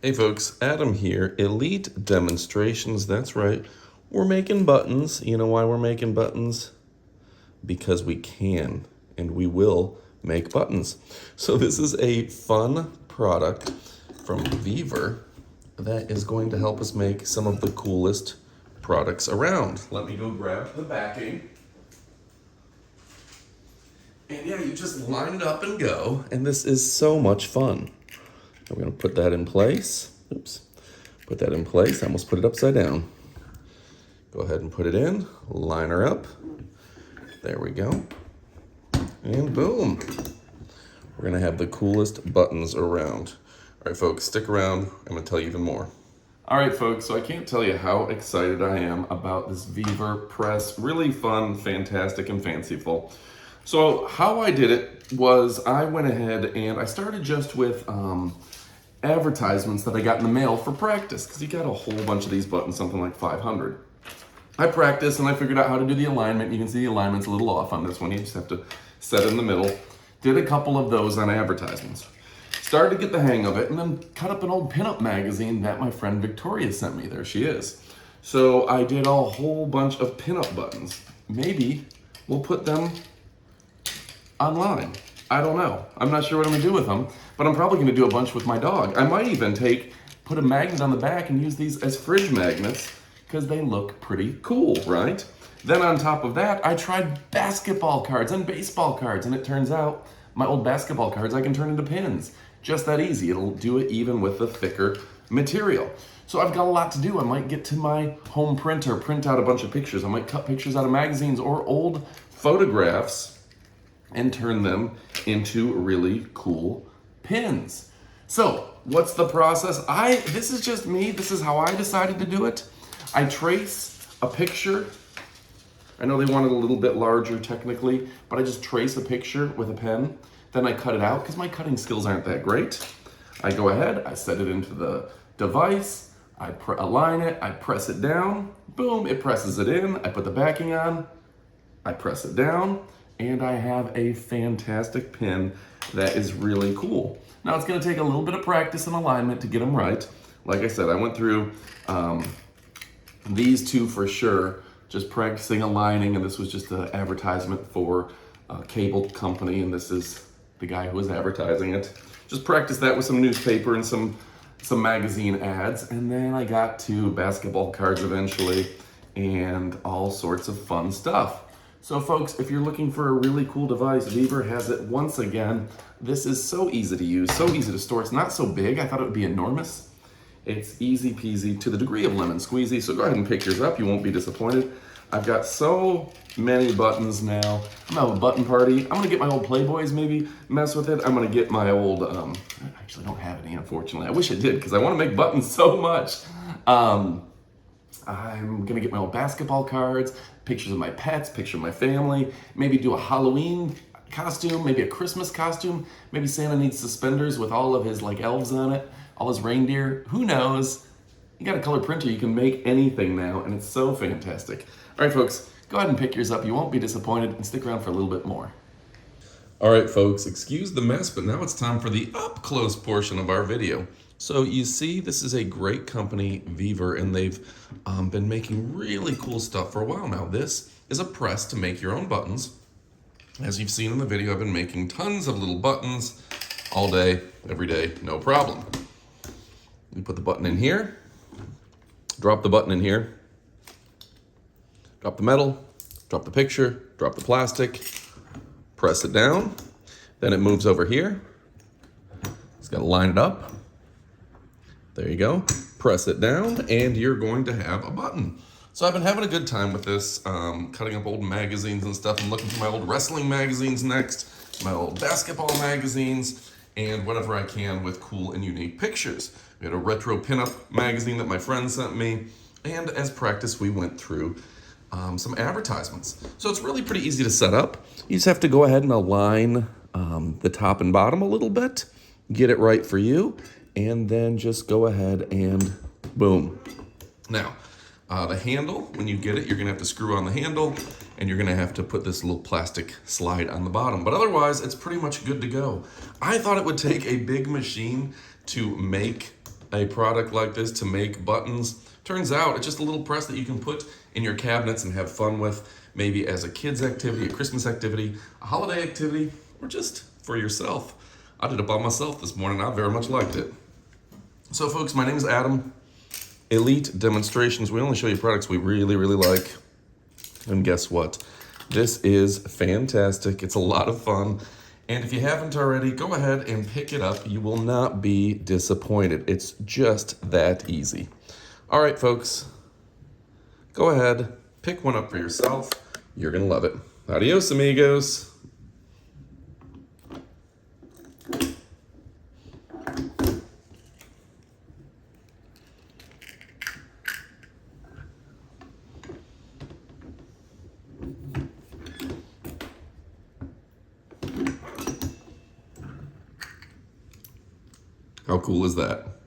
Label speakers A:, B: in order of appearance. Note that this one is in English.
A: Hey folks, Adam here, Elite Demonstrations, that's right. We're making buttons. You know why we're making buttons? Because we can, and we will make buttons. So this is a fun product from VEVOR that is going to help us make some of the coolest products around. Let me go grab the backing. And yeah, you just line it up and go, and this is so much fun. We're gonna put that in place. Oops, put that in place. I almost put it upside down. Go ahead and put it in, line her up. There we go. And boom. We're gonna have the coolest buttons around. All right, folks, stick around. I'm gonna tell you even more. All right, folks, so I can't tell you how excited I am about this VEVOR press. Really fun, fantastic, and fanciful. So how I did it was I went ahead and I started just with advertisements that I got in the mail for practice, because you got a whole bunch of these buttons, something like 500. I practiced and I figured out how to do the alignment. You can see the alignment's a little off on this one. You just have to set it in the middle. Did a couple of those on advertisements. Started to get the hang of it, and then cut up an old pinup magazine that my friend Victoria sent me. There she is. So I did a whole bunch of pinup buttons. Maybe we'll put them online. I don't know. I'm not sure what I'm gonna do with them, but I'm probably gonna do a bunch with my dog. I might even put a magnet on the back and use these as fridge magnets because they look pretty cool, right? Then on top of that, I tried basketball cards and baseball cards, and it turns out my old basketball cards I can turn into pins. Just that easy. It'll do it even with the thicker material. So I've got a lot to do. I might get to my home printer, print out a bunch of pictures. I might cut pictures out of magazines or old photographs and turn them into really cool pins. So what's the process? This is just me. This is how I decided to do it. I trace a picture. I know they want it a little bit larger technically, but I just trace a picture with a pen. Then I cut it out because my cutting skills aren't that great. I go ahead, I set it into the device, I align it, I press it down, boom, it presses it in. I put the backing on, I press it down, and I have a fantastic pin that is really cool. Now it's gonna take a little bit of practice and alignment to get them right. Like I said, I went through these two for sure, just practicing aligning, and this was just an advertisement for a cable company, and this is the guy who was advertising it. Just practice that with some newspaper and some magazine ads, and then I got to basketball cards eventually, and all sorts of fun stuff. So folks, if you're looking for a really cool device, VEVOR has it once again. This is so easy to use, so easy to store. It's not so big. I thought it would be enormous. It's easy peasy to the degree of lemon squeezy. So go ahead and pick yours up. You won't be disappointed. I've got so many buttons now. I'm gonna have a button party. I'm gonna get my old Playboys, maybe mess with it. I'm gonna get my old, I actually don't have any, unfortunately. I wish I did, because I wanna make buttons so much. I'm gonna get my old basketball cards, pictures of my pets, picture of my family, maybe do a Halloween costume, maybe a Christmas costume, maybe Santa needs suspenders with all of his like elves on it, all his reindeer, who knows? You got a color printer, you can make anything now, and it's so fantastic. All right, folks, go ahead and pick yours up. You won't be disappointed, and stick around for a little bit more. All right, folks, excuse the mess, but now it's time for the up-close portion of our video. So you see, this is a great company, VEVOR, and they've been making really cool stuff for a while now. This is a press to make your own buttons. As you've seen in the video, I've been making tons of little buttons all day, every day, no problem. You put the button in here, drop the button in here, drop the metal, drop the picture, drop the plastic, press it down, then it moves over here. Just gotta line it up. There you go. Press it down, and you're going to have a button. So I've been having a good time with this, cutting up old magazines and stuff. I'm looking for my old wrestling magazines next, my old basketball magazines, and whatever I can with cool and unique pictures. We had a retro pinup magazine that my friend sent me, and as practice, we went through some advertisements. So it's really pretty easy to set up. You just have to go ahead and align the top and bottom a little bit, get it right for you, and then just go ahead and boom. Now, the handle, when you get it, you're gonna have to screw on the handle, and you're gonna have to put this little plastic slide on the bottom. But otherwise, it's pretty much good to go. I thought it would take a big machine to make a product like this to make buttons. Turns out it's just a little press that you can put in your cabinets and have fun with, maybe as a kid's activity, a Christmas activity, a holiday activity, or just for yourself. I did it by myself this morning. I very much liked it. So folks, my name is Adam. Elite Demonstrations. We only show you products we really, really like. And guess what? This is fantastic. It's a lot of fun. And if you haven't already, go ahead and pick it up. You will not be disappointed. It's just that easy. All right, folks, go ahead, pick one up for yourself. You're going to love it. Adios, amigos. How cool is that?